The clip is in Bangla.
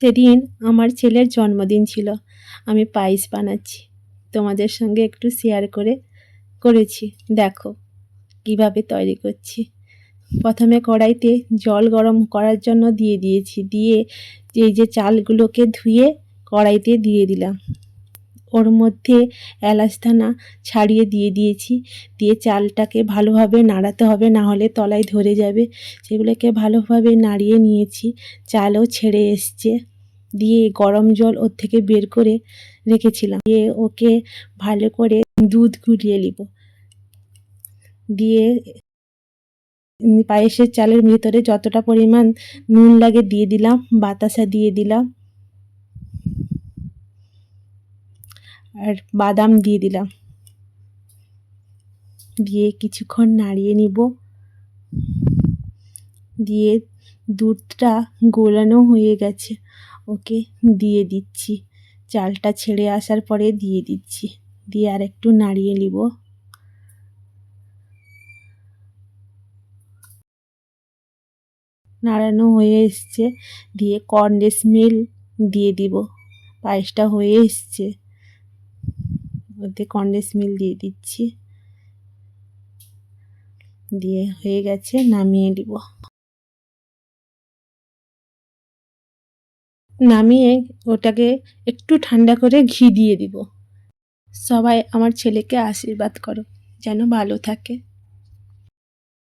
সেদিন আমার ছেলের জন্মদিন ছিল। আমি পায়েস বানাচ্ছি, তোমাদের সঙ্গে একটু শেয়ার করেছি। দেখো কিভাবে তৈরি করছি। প্রথমে কড়াইতে জল গরম করার জন্য দিয়ে দিয়েছি, দিয়ে এই যে চালগুলোকে ধুয়ে কড়াইতে দিয়ে দিলাম। ওর মধ্যে এলাচ দানা ছাড়িয়ে দিয়ে দিয়েছি, দিয়ে চালটাকে ভালোভাবে নাড়াতে হবে, না হলে তলায় ধরে যাবে। সেগুলোকে ভালোভাবে নাড়িয়ে নিয়েছি, চালও ছেড়ে এসছে। দিয়ে গরম জল ওর থেকে বের করে রেখেছিলাম, দিয়ে ওকে ভালো করে দুধ গুলিয়ে নিব। দিয়ে পায়েসের চালের ভিতরে যতটা পরিমাণ নুন লাগে দিয়ে দিলাম, বাতাসা দিয়ে দিলাম, আর বাদাম দিয়ে দিলাম। দিয়ে কিছুক্ষণ নাড়িয়ে নিব। দিয়ে দুধটা গোলানো হয়ে গেছে, ওকে দিয়ে দিচ্ছি। চালটা ছেড়ে আসার পরে দিয়ে দিচ্ছি, দিয়ে আর একটু নাড়িয়ে নিব। নাড়ানো হয়ে এসছে, দিয়ে কনডেন্স মিল্ক দিয়ে দিব। পায়েসটা হয়ে এসছে, ওতে কনডেন্স মিল্ক দিয়ে দিচ্ছি। দিয়ে হয়ে গেছে, নামিয়ে দিব। নামিয়ে ওটাকে একটু ঠান্ডা করে ঘি দিয়ে দিব। সবাই আমার ছেলেকে আশীর্বাদ করো যেন ভালো থাকে।